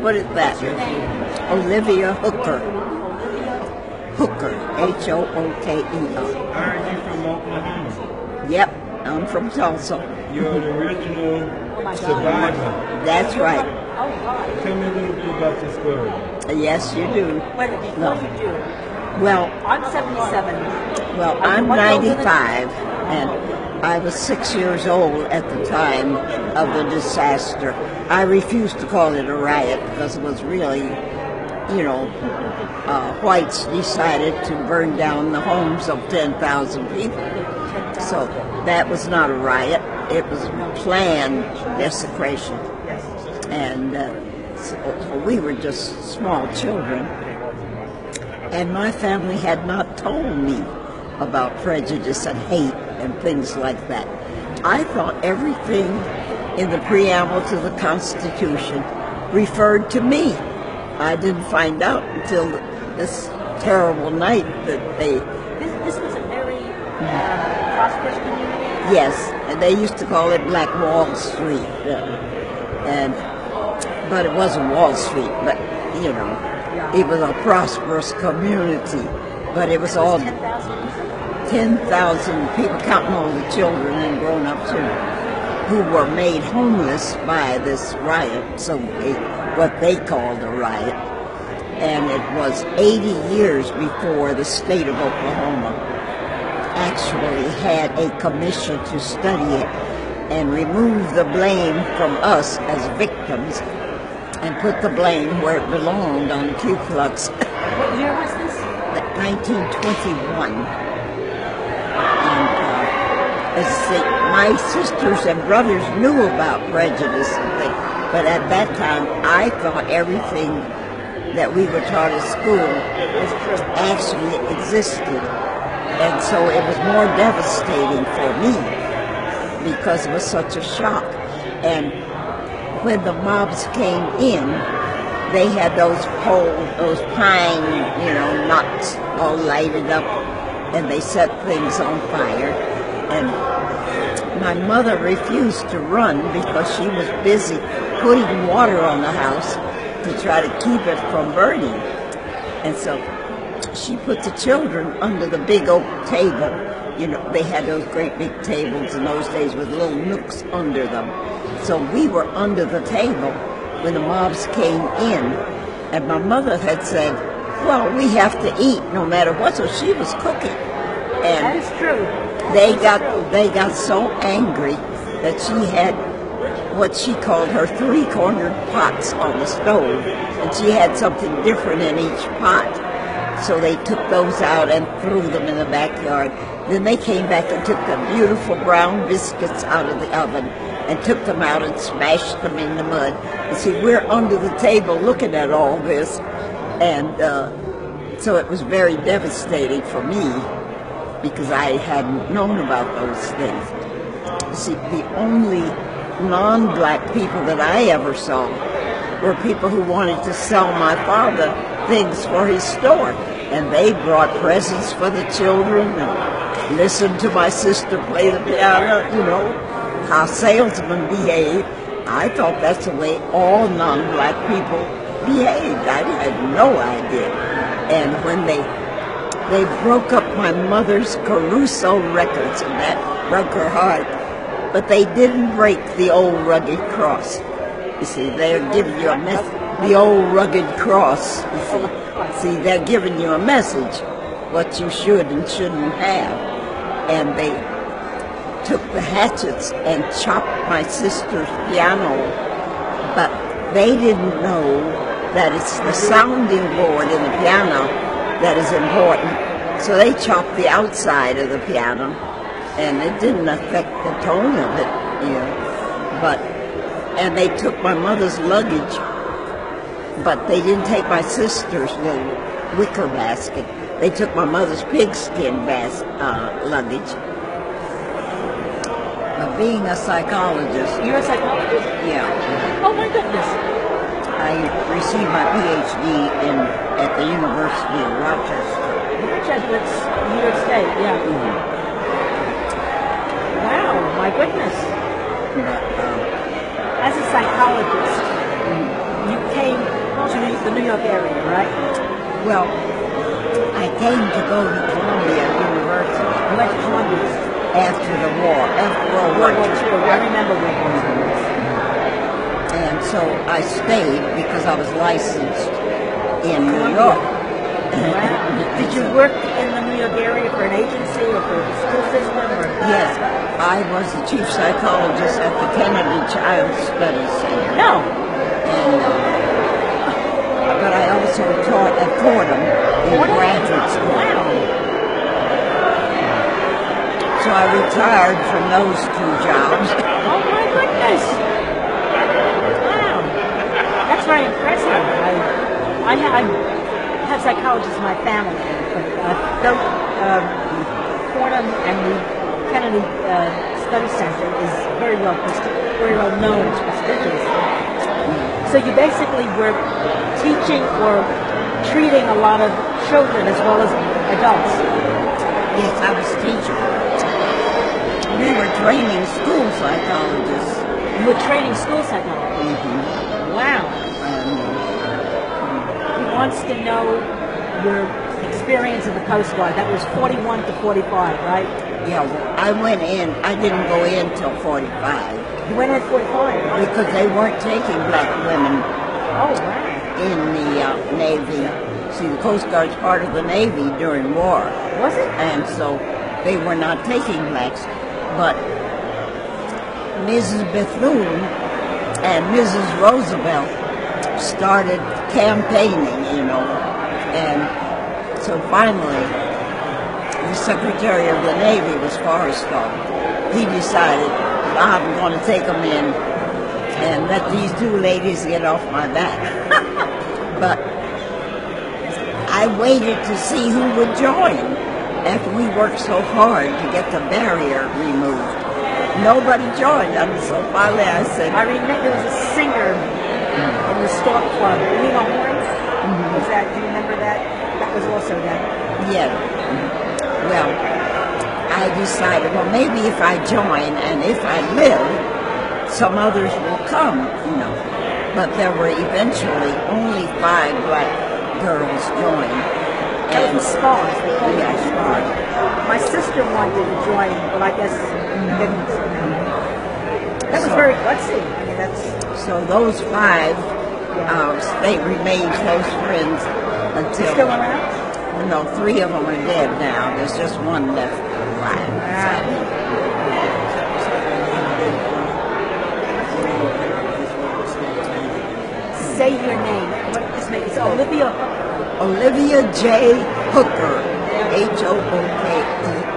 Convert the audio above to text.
put it that way. Olivia Hooker. Hooker, Hooker. Are you from Oklahoma? Yep, I'm from Tulsa. You're an original survivor. That's right. Tell me a little bit about this story. Yes, you do. Wait, before you do, Well, I'm 77. well, I'm 95, and I was 6 years old at the time of the disaster. I refuse to call it a riot because it was really, whites decided to burn down the homes of 10,000 people. So that was not a riot. It was planned desecration. And so we were just small children. And my family had not told me about prejudice and hate and things like that. I thought everything in the preamble to the Constitution referred to me. I didn't find out until this terrible night that they... This was a very prosperous community? Yes, and they used to call it Black Wall Street. But it wasn't Wall Street, but, it was a prosperous community. But it was all 10,000 people, counting all the children and grown-ups who were made homeless by this riot, so what they called a riot. And it was 80 years before the state of Oklahoma actually had a commission to study it and remove the blame from us as victims and put the blame where it belonged on the Ku Klux. What year was this? 1921. And my sisters and brothers knew about prejudice and things, but at that time I thought everything that we were taught at school actually existed. And so it was more devastating for me because it was such a shock. And when the mobs came in, they had those pine, knots all lighted up, and they set things on fire. And my mother refused to run because she was busy putting water on the house to try to keep it from burning. And so she put the children under the big oak table. They had those great big tables in those days with little nooks under them. So we were under the table when the mobs came in, and my mother had said, well, we have to eat no matter what, so she was cooking. And that is true. They got so angry that she had what she called her three-cornered pots on the stove, and she had something different in each pot. So they took those out and threw them in the backyard. Then they came back and took the beautiful brown biscuits out of the oven and took them out and smashed them in the mud. You see, we're under the table looking at all this, and so it was very devastating for me because I hadn't known about those things. You see, the only non-black people that I ever saw were people who wanted to sell my father things for his store. And they brought presents for the children and listened to my sister play the piano, how salesmen behave. I thought that's the way all non-black people behaved. I had no idea. And when they broke up my mother's Caruso records, and that broke her heart, but they didn't break the old rugged cross. You see, they're giving you a message. The old rugged cross. See, they're giving you a message, what you should and shouldn't have. And they took the hatchets and chopped my sister's piano, but they didn't know that it's the sounding board in the piano that is important. So they chopped the outside of the piano, and it didn't affect the tone of it, and they took my mother's luggage, but they didn't take my sister's little wicker basket. They took my mother's pigskin luggage. Being a psychologist. You're a psychologist? Yeah. Oh my goodness. I received my PhD at the University of Rochester. Rochester's New York State, yeah. Mm-hmm. Wow, my goodness. But, as a psychologist, you came the New York area, right? Well, I came to go to Columbia University You went to Columbia. after the war, after World War World War II. II. I remember World War II. And so I stayed because I was licensed in New York. Did you work in the New York area for an agency or for the school system? Or? Yes, I was the chief psychologist at the Kennedy Child Studies Center. No. And, but I also taught at Fordham in graduate school. Wow. So I retired from those two jobs. Oh my goodness. Wow. That's very impressive. I have psychologists in my family, but Fordham and the Kennedy Study Center is very well known. It's prestigious. So you basically were teaching or treating a lot of children as well as adults. Yes, I was teaching. We were training school psychologists. You were training school psychologists. Wow. He wants to know your experience in the Coast Guard. That was 41 to 45, right? Yeah, well, I went in. I didn't go in till 45 You went in at 45. because they weren't taking black women Oh, wow. in the Navy. See, the Coast Guard's part of the Navy during war, Was it? and so they were not taking blacks. But Mrs. Bethune and Mrs. Roosevelt started campaigning, and so finally the Secretary of the Navy was Forrestal. He decided, I'm going to take them in and let these two ladies get off my back. But I waited to see who would join after we worked so hard to get the barrier removed. Nobody joined, and so finally I said, I remember there was a singer in the Stork Club, Lima Horn. Was that? Do you remember that? That was also that. yeah. Well, I decided, well, maybe if I join and if I live, some others will come, But there were eventually only 5 black girls joined. That was the Spars. They called it Yeah, the Spars. My sister wanted to join, but I guess didn't. That was very gutsy. I mean, that's. So those 5, they remained close friends until. Still around? No, 3 of them are dead now. There's just one left alive. Say your name. It's Olivia. Olivia J. Hooker, Hooker.